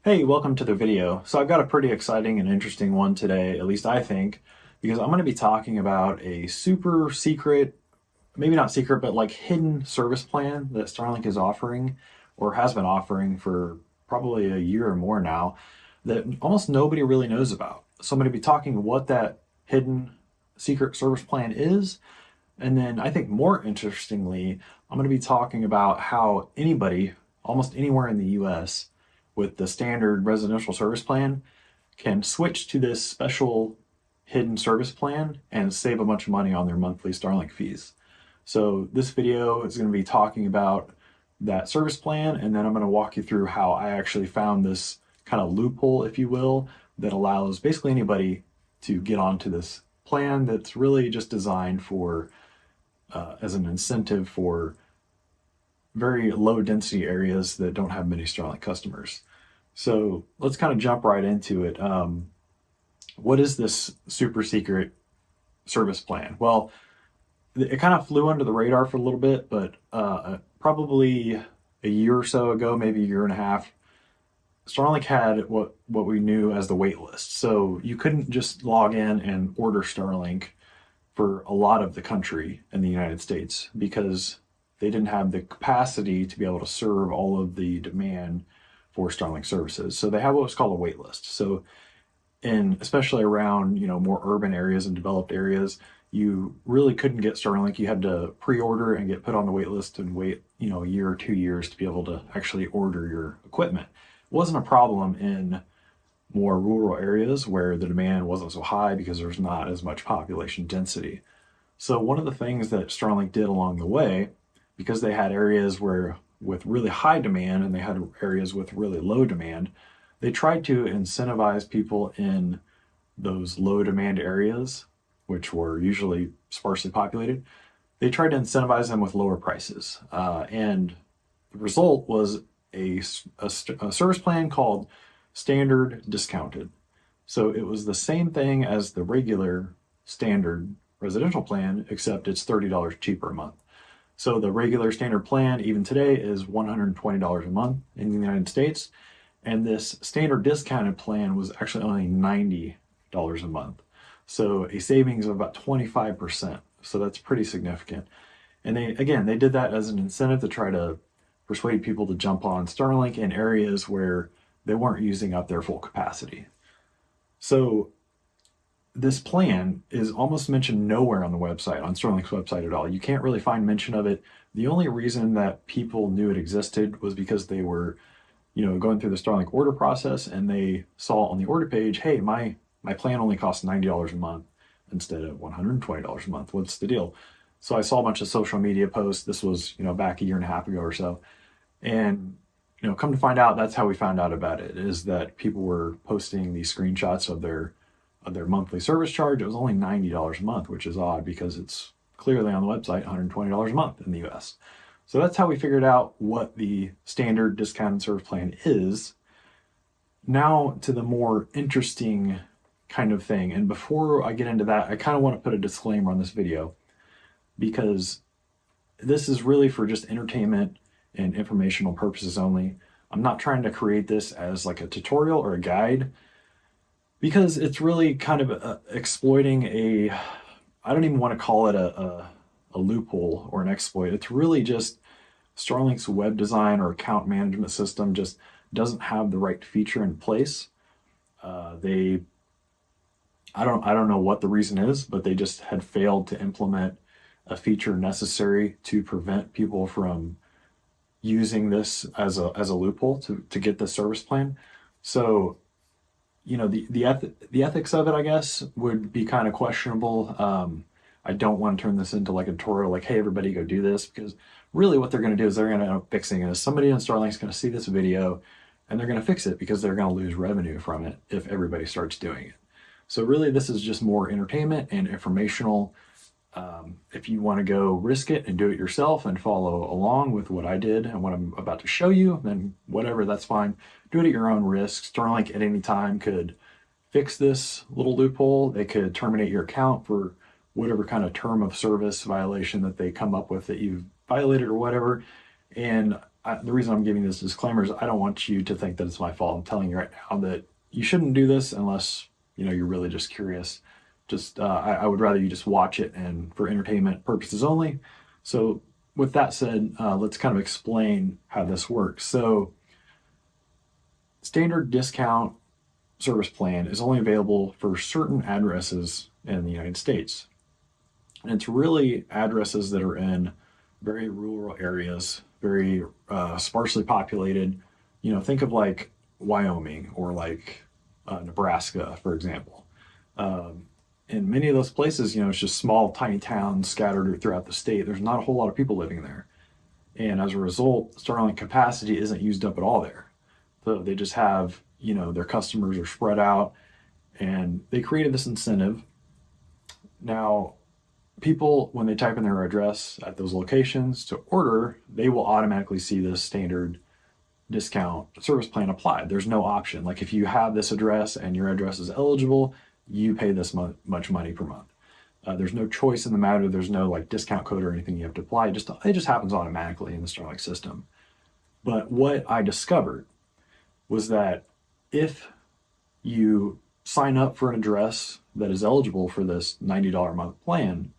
Hey, welcome to the video. So I've got a pretty exciting and interesting one today, at least I think, because I'm going to be talking about a super secret, maybe not secret, but like hidden service plan that Starlink is offering or has been offering for probably a year or more now that almost nobody really knows about. So I'm going to be talking what that hidden secret service plan is. And then I think more interestingly, I'm going to be talking about how anybody, almost anywhere in the US, with the standard residential service plan can switch to this special hidden service plan and save a bunch of money on their monthly Starlink fees. So this video is going to be talking about that service plan, and then I'm going to walk you through how I actually found this kind of loophole, if you will, that allows basically anybody to get onto this plan that's really just designed for as an incentive for very low density areas that don't have many Starlink customers. So let's kind of jump right into it. What is this super secret service plan? Well, it kind of flew under the radar for a little bit, but probably a year or so ago, maybe a year and a half, Starlink had what we knew as the wait list. So you couldn't just log in and order Starlink for a lot of the country in the United States because they didn't have the capacity to be able to serve all of the demand for Starlink services. So they have what's called a wait list. So in especially around, more urban areas and developed areas, you really couldn't get Starlink. You had to pre-order and get put on the wait list and wait, a year or 2 years to be able to actually order your equipment. It wasn't a problem in more rural areas where the demand wasn't so high because there's not as much population density. So one of the things that Starlink did along the way, because they had areas where with really high demand and they had areas with really low demand, they tried to incentivize people in those low demand areas, which were usually sparsely populated. They tried to incentivize them with lower prices. And the result was a service plan called standard discounted. So it was the same thing as the regular standard residential plan, except it's $30 cheaper a month. So the regular standard plan, even today, is $120 a month in the United States. And this standard discounted plan was actually only $90 a month. So a savings of about 25%. So that's pretty significant. And they did that as an incentive to try to persuade people to jump on Starlink in areas where they weren't using up their full capacity. So this plan is almost mentioned nowhere on the website, on Starlink's website at all. You can't really find mention of it. The only reason that people knew it existed was because they were, going through the Starlink order process and they saw on the order page, hey, my plan only costs $90 a month instead of $120 a month. What's the deal? So I saw a bunch of social media posts. This was, back a year and a half ago or so. And come to find out, that's how we found out about it, is that people were posting these screenshots of their monthly service charge. It was only $90 a month, which is odd because it's clearly on the website $120 a month in the US. So that's how we figured out what the standard discounted service plan is. Now to the more interesting kind of thing. And before I get into that, I kind of want to put a disclaimer on this video because this is really for just entertainment and informational purposes only. I'm not trying to create this as like a tutorial or a guide because it's really kind of exploiting I don't even want to call it a loophole or an exploit. It's really just Starlink's web design or account management system just doesn't have the right feature in place. I don't know what the reason is, but they just had failed to implement a feature necessary to prevent people from using this as a loophole to get the service plan. So, the ethics of it, I guess, would be kind of questionable. I don't want to turn this into like a tutorial, like, hey, everybody go do this, because really what they're going to do is they're going to end up fixing it. Somebody in Starlink's going to see this video and they're going to fix it because they're going to lose revenue from it if everybody starts doing it. So really, this is just more entertainment and informational. If you want to go risk it and do it yourself and follow along with what I did and what I'm about to show you, then whatever, that's fine. Do it at your own risk. Starlink at any time could fix this little loophole. They could terminate your account for whatever kind of term of service violation that they come up with that you've violated or whatever. And the reason I'm giving this disclaimer is I don't want you to think that it's my fault. I'm telling you right now that you shouldn't do this unless you're really just curious. Just I would rather you just watch it and for entertainment purposes only. So with that said, let's kind of explain how this works. So standard discount service plan is only available for certain addresses in the United States. And it's really addresses that are in very rural areas, very sparsely populated. Think of like Wyoming or like Nebraska, for example. In many of those places, it's just small, tiny towns scattered throughout the state. There's not a whole lot of people living there. And as a result, Starlink capacity isn't used up at all there. So they just have, their customers are spread out, and they created this incentive. Now, people, when they type in their address at those locations to order, they will automatically see this standard discount service plan applied. There's no option. Like if you have this address and your address is eligible, you pay this much money per month. There's no choice in the matter. There's no like discount code or anything you have to apply. It just happens automatically in the Starlink system. But what I discovered was that if you sign up for an address that is eligible for this $90 a month plan,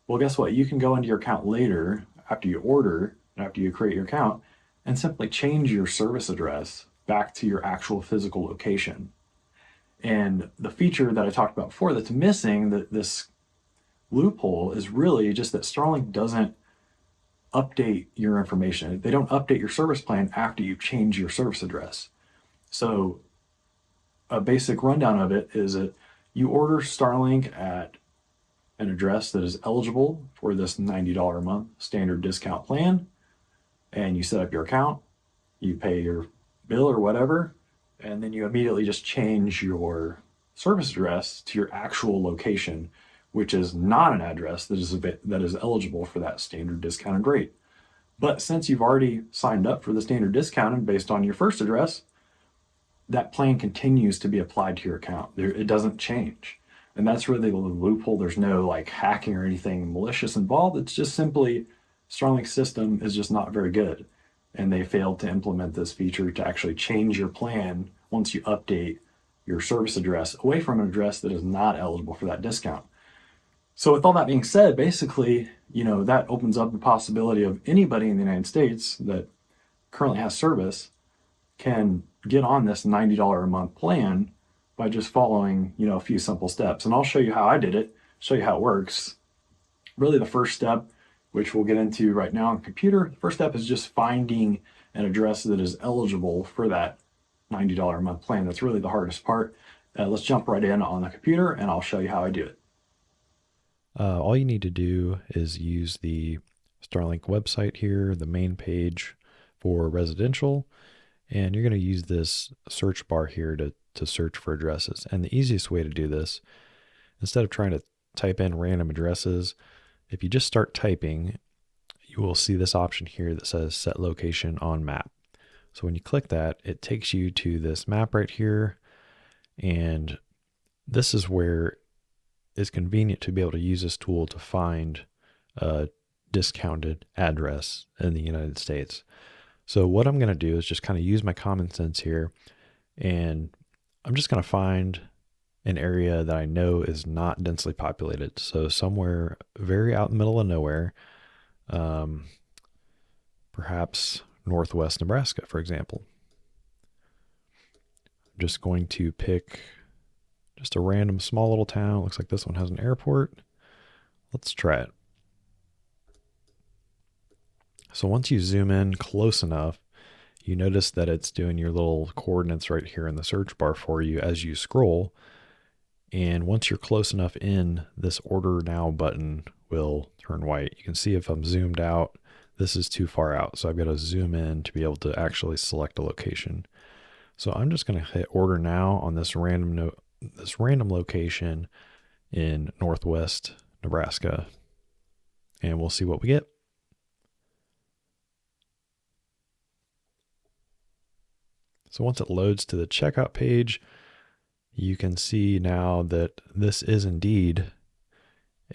well, guess what? You can go into your account later after you order and after you create your account and simply change your service address back to your actual physical location. And the feature that I talked about before that's missing, that this loophole, is really just that Starlink doesn't update your information. They don't update your service plan after you change your service address. So a basic rundown of it is that you order Starlink at an address that is eligible for this $90 a month standard discount plan, and you set up your account, you pay your bill or whatever, and then you immediately just change your service address to your actual location, which is not an address that is eligible for that standard discounted rate. But since you've already signed up for the standard discounted based on your first address, that plan continues to be applied to your account. It doesn't change. And that's really the loophole. There's no like hacking or anything malicious involved. It's just simply Starlink's system is just not very good. And they failed to implement this feature to actually change your plan once you update your service address away from an address that is not eligible for that discount. So with all that being said, basically, that opens up the possibility of anybody in the United States that currently has service can get on this $90 a month plan by just following, a few simple steps. And I'll show you how I did it, show you how it works. Really the first step, which we'll get into right now on the computer, the first step is just finding an address that is eligible for that $90 a month plan. That's really the hardest part. Let's jump right in on the computer and I'll show you how I do it. All you need to do is use the Starlink website here, the main page for residential, and you're going to use this search bar here to search for addresses. And the easiest way to do this, instead of trying to type in random addresses, if you just start typing, you will see this option here that says set location on map. So when you click that, it takes you to this map right here, and this is where it's convenient to be able to use this tool to find a discounted address in the United States. So what I'm going to do is just kind of use my common sense here, and I'm just going to find an area that I know is not densely populated. So somewhere very out in the middle of nowhere, perhaps northwest Nebraska, for example. I'm just going to pick just a random small little town. Looks like this one has an airport. Let's try it. So once you zoom in close enough, you notice that it's doing your little coordinates right here in the search bar for you as you scroll. And once you're close enough in, this order now button will turn white. You can see if I'm zoomed out, this is too far out. So I've got to zoom in to be able to actually select a location. So I'm just going to hit order now on this random location in northwest Nebraska, and we'll see what we get. So once it loads to the checkout page, you can see now that this is indeed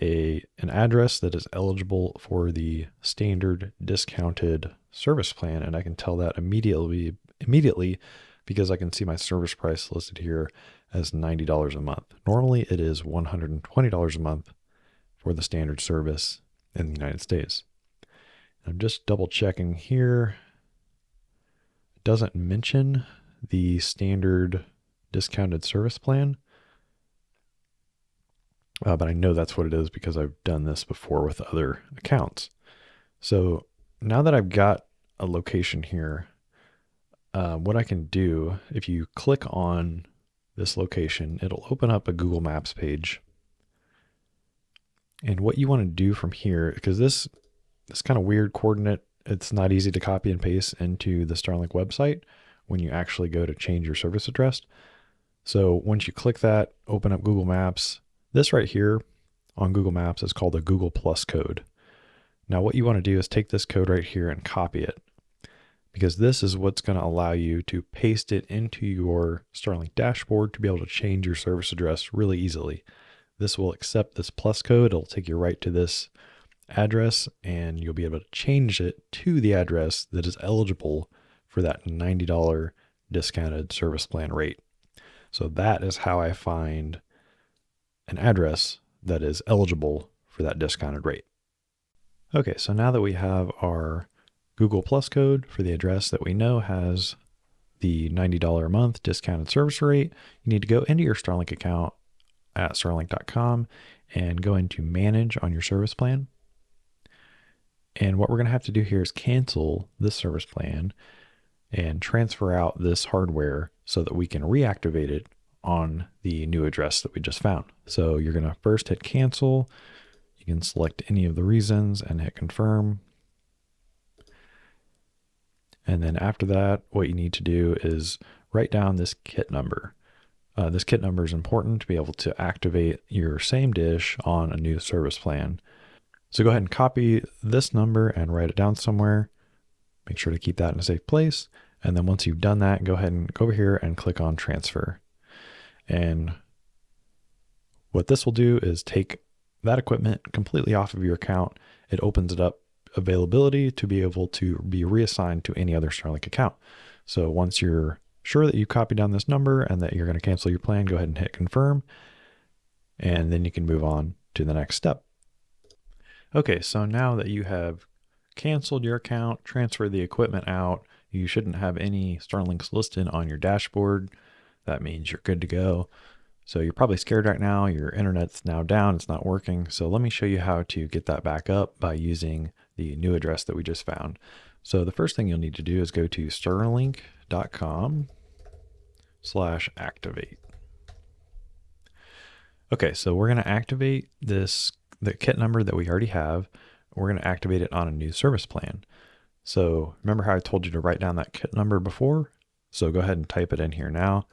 an address that is eligible for the standard discounted service plan, and I can tell that immediately because I can see my service price listed here as $90 a month. Normally it is $120 a month for the standard service in the United States. I'm just double checking here. It doesn't mention the standard discounted service plan, but I know that's what it is because I've done this before with other accounts. So now that I've got a location here, what I can do, if you click on this location, it'll open up a Google Maps page. And what you want to do from here, because this kind of weird coordinate, it's not easy to copy and paste into the Starlink website when you actually go to change your service address. So once you click that, open up Google Maps, this right here on Google Maps is called a Google Plus code. Now what you want to do is take this code right here and copy it, because this is what's going to allow you to paste it into your Starlink dashboard to be able to change your service address really easily. This will accept this plus code. It'll take you right to this address, and you'll be able to change it to the address that is eligible for that $90 discounted service plan rate. So that is how I find an address that is eligible for that discounted rate. Okay, so now that we have our Google Plus code for the address that we know has the $90 a month discounted service rate, you need to go into your Starlink account at starlink.com and go into manage on your service plan. And what we're going to have to do here is cancel this service plan and transfer out this hardware so that we can reactivate it on the new address that we just found. So you're going to first hit cancel. You can select any of the reasons and hit confirm. And then after that, what you need to do is write down this kit number. This kit number is important to be able to activate your same dish on a new service plan. So go ahead and copy this number and write it down somewhere. Make sure to keep that in a safe place. And then once you've done that, go ahead and go over here and click on transfer. And what this will do is take that equipment completely off of your account. It opens it up availability to be able to be reassigned to any other Starlink account. So once you're sure that you copied down this number and that you're going to cancel your plan, go ahead and hit confirm. And then you can move on to the next step. Okay, so now that you have canceled your account, transferred the equipment out, you shouldn't have any Starlinks listed on your dashboard. That means you're good to go. So you're probably scared right now. Your internet's now down. It's not working. So let me show you how to get that back up by using the new address that we just found. So the first thing you'll need to do is go to starlink.com/activate. Okay, so we're going to activate the kit number that we already have. We're going to activate it on a new service plan. So remember how I told you to write down that kit number before? So go ahead and type it in here now,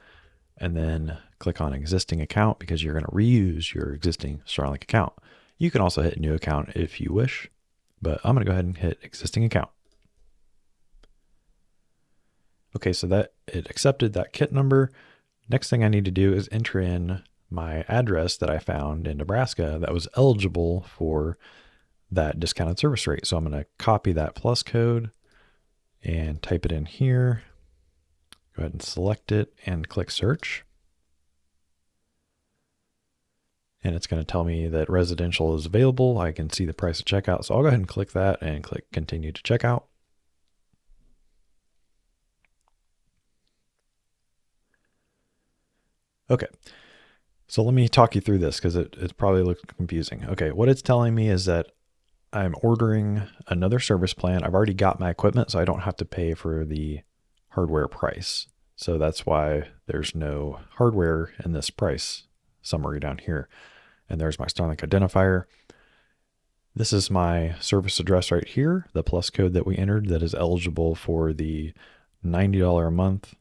and then click on existing account because you're going to reuse your existing Starlink account. You can also hit new account if you wish, but I'm going to go ahead and hit existing account. Okay, so that it accepted that kit number. Next thing I need to do is enter in my address that I found in Nebraska that was eligible for that discounted service rate. So I'm going to copy that plus code and type it in here. Go ahead and select it and click search. And it's going to tell me that residential is available. I can see the price of checkout. So I'll go ahead and click that and click continue to checkout. Okay. So let me talk you through this because it probably looks confusing. Okay. What it's telling me is that I'm ordering another service plan. I've already got my equipment, so I don't have to pay for the hardware price. So that's why there's no hardware in this price summary down here. And there's my Starlink identifier. This is my service address right here, the plus code that we entered that is eligible for the $90 a month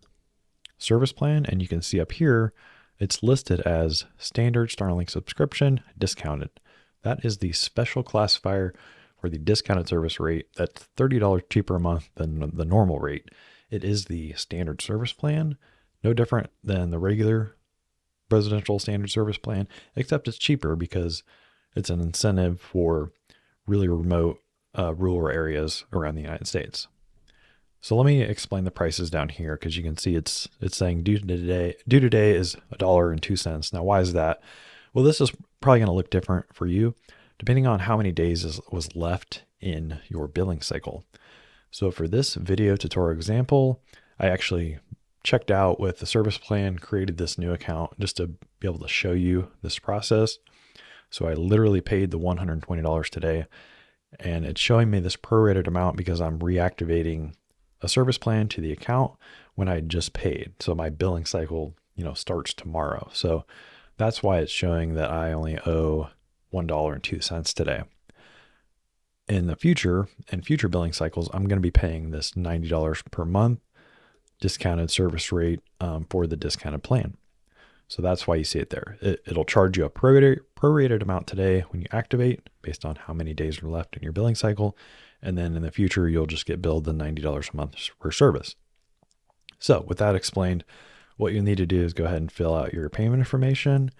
service plan. And you can see up here, it's listed as standard Starlink subscription discounted. That is the special classifier for the discounted service rate. That's $30 cheaper a month than the normal rate. It is the standard service plan, no different than the regular residential standard service plan, except it's cheaper because It's an incentive for really remote rural areas around the United States. So let me explain the prices down here because you can see it's saying due today is $1.02. Now, why is that? Well, this is probably going to look different for you depending on how many days was left in your billing cycle. So for this video tutorial example, I actually checked out with the service plan, created this new account just to be able to show you this process. So I literally paid the $120 today, and it's showing me this prorated amount because I'm reactivating a service plan to the account when I just paid. So my billing cycle, starts tomorrow. So that's why it's showing that I only owe $1.02 today. In future billing cycles, I'm going to be paying this $90 per month discounted service rate for the discounted plan. So that's why you see it there. It'll charge you a prorated amount today when you activate based on how many days are left in your billing cycle. And then in the future, you'll just get billed the $90 a month per service. So with that explained, what you'll need to do is go ahead and fill out your payment information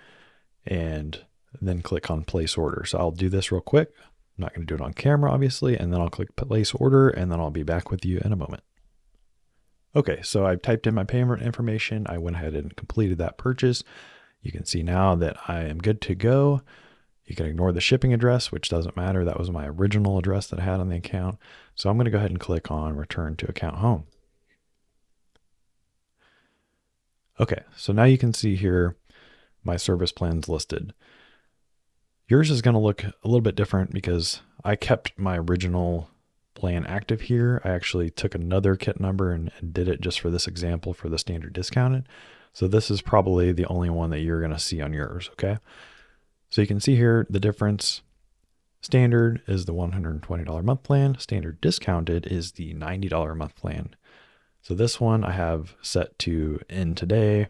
and then click on place order. So I'll do this real quick. I'm not going to do it on camera, obviously, and then I'll click place order, and then I'll be back with you in a moment. Okay, so I've typed in my payment information. I went ahead and completed that purchase. You can see now that I am good to go. You can ignore the shipping address, which doesn't matter. That was my original address that I had on the account. So I'm going to go ahead and click on Return to Account Home. Okay, so now you can see here my service plans listed. Yours is going to look a little bit different because I kept my original plan active here. I actually took another kit number and did it just for this example for the standard discounted. So this is probably the only one that you're going to see on yours, okay? So you can see here the difference. Standard is the $120 a month plan. Standard discounted is the $90 a month plan. So this one I have set to end today.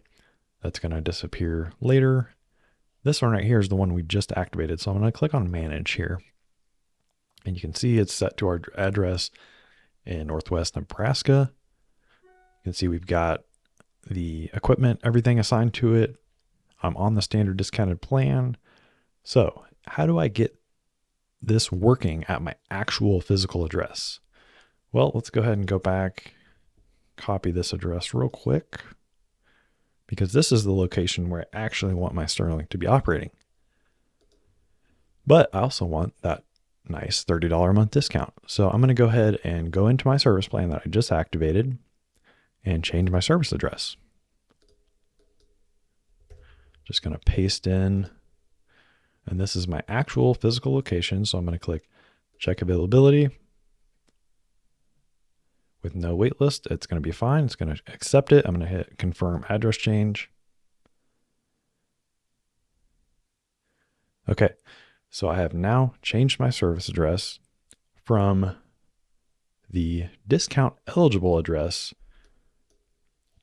That's going to disappear later. This one right here is the one we just activated. So I'm going to click on manage here. And you can see it's set to our address in Northwest Nebraska. You can see we've got the equipment, everything assigned to it. I'm on the standard discounted plan. So how do I get this working at my actual physical address? Well, let's go ahead and go back, copy this address real quick, because this is the location where I actually want my Starlink to be operating. But I also want that nice $30 a month discount. So I'm going to go ahead and go into my service plan that I just activated and change my service address. Just going to paste in, and this is my actual physical location. So I'm going to click check availability. With no wait list, it's going to be fine. It's going to accept it. I'm going to hit confirm address change. Okay, so I have now changed my service address from the discount eligible address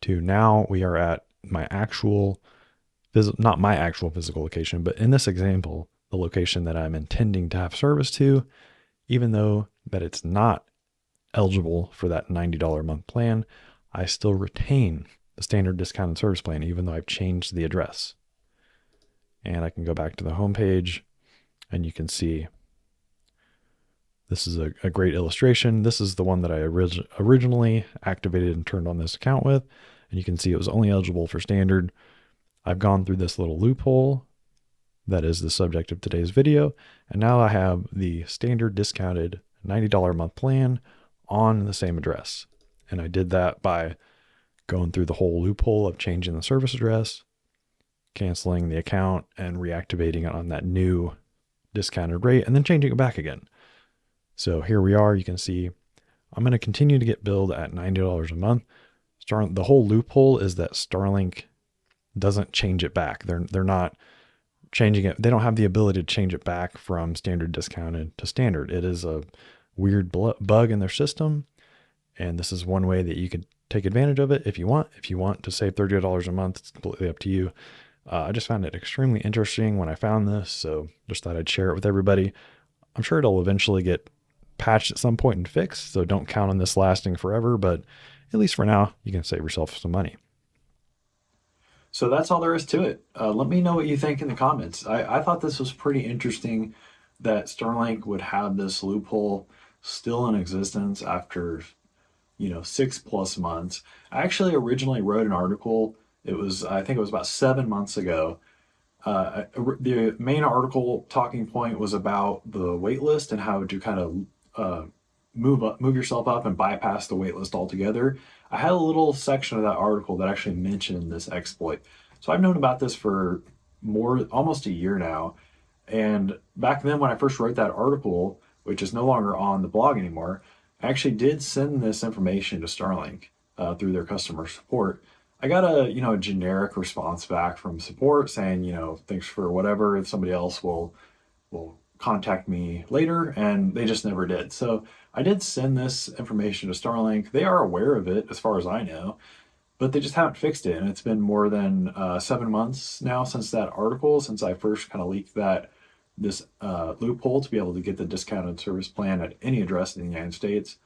to now we are at my actual, not my actual physical location, but in this example, the location that I'm intending to have service to, even though that it's not eligible for that $90 a month plan, I still retain the standard discounted service plan, even though I've changed the address. And I can go back to the home page and you can see this is a great illustration. This is the one that I originally activated and turned on this account with. And you can see it was only eligible for standard. I've gone through this little loophole that is the subject of today's video. And now I have the standard discounted $90 a month plan on the same address. And I did that by going through the whole loophole of changing the service address, canceling the account, and reactivating it on that new discounted rate, and then changing it back again. So here we are. You can see I'm going to continue to get billed at $90 a month. The whole loophole is that Starlink doesn't change it back. They're not changing it. They don't have the ability to change it back from standard discounted to standard. It is a weird bug in their system. And this is one way that you could take advantage of it if you want. If you want to save $30 a month, it's completely up to you. I just found it extremely interesting when I found this, so just thought I'd share it with everybody. I'm sure it'll eventually get patched at some point and fixed, so don't count on this lasting forever, but at least for now, you can save yourself some money. So that's all there is to it. Let me know what you think in the comments. I thought this was pretty interesting that Starlink would have this loophole still in existence after 6+ months. I actually originally wrote an article. I think it was about 7 months ago. The main article talking point was about the wait list and how to kind of move yourself up and bypass the wait list altogether. I had a little section of that article that actually mentioned this exploit. So I've known about this for almost a year now. And back then, when I first wrote that article, which is no longer on the blog anymore, I actually did send this information to Starlink through their customer support. I got a generic response back from support saying, thanks for whatever. If somebody else will contact me later, and they just never did. So I did send this information to Starlink. They are aware of it, as far as I know, but they just haven't fixed it. And it's been more than 7 months now since that article, since I first kind of leaked this loophole to be able to get the discounted service plan at any address in the United States.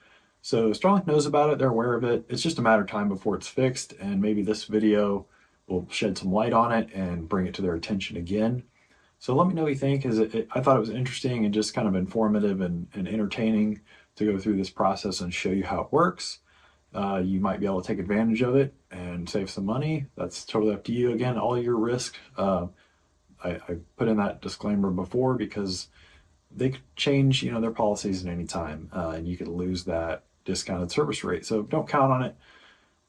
So Starlink knows about it, they're aware of it. It's just a matter of time before it's fixed, and maybe this video will shed some light on it and bring it to their attention again. So let me know what you think. I thought it was interesting and just kind of informative and entertaining to go through this process and show you how it works. You might be able to take advantage of it and save some money. That's totally up to you. Again, all your risk. I put in that disclaimer before because they could change, their policies at any time, and you could lose that discounted service rate. So don't count on it.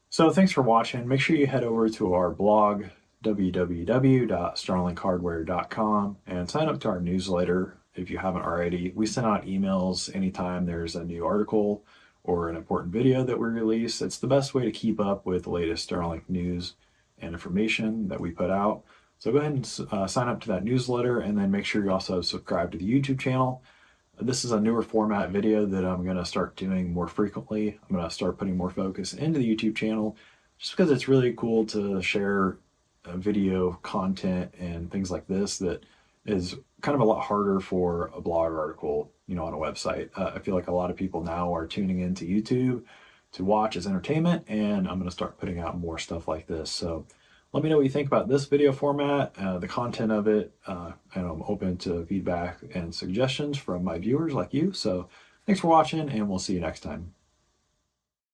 So thanks for watching. Make sure you head over to our blog, www.starlinkhardware.com, and sign up to our newsletter if you haven't already. We send out emails anytime there's a new article or an important video that we release. It's the best way to keep up with the latest Starlink news and information that we put out. So go ahead and sign up to that newsletter, and then make sure you also subscribe to the YouTube channel. This is a newer format video that I'm going to start doing more frequently. I'm going to start putting more focus into the YouTube channel just because it's really cool to share video content and things like this that is kind of a lot harder for a blog article, on a website. I feel like a lot of people now are tuning into YouTube to watch as entertainment, and I'm going to start putting out more stuff like this. So let me know what you think about this video format, the content of it, and I'm open to feedback and suggestions from my viewers like you. So thanks for watching, and we'll see you next time.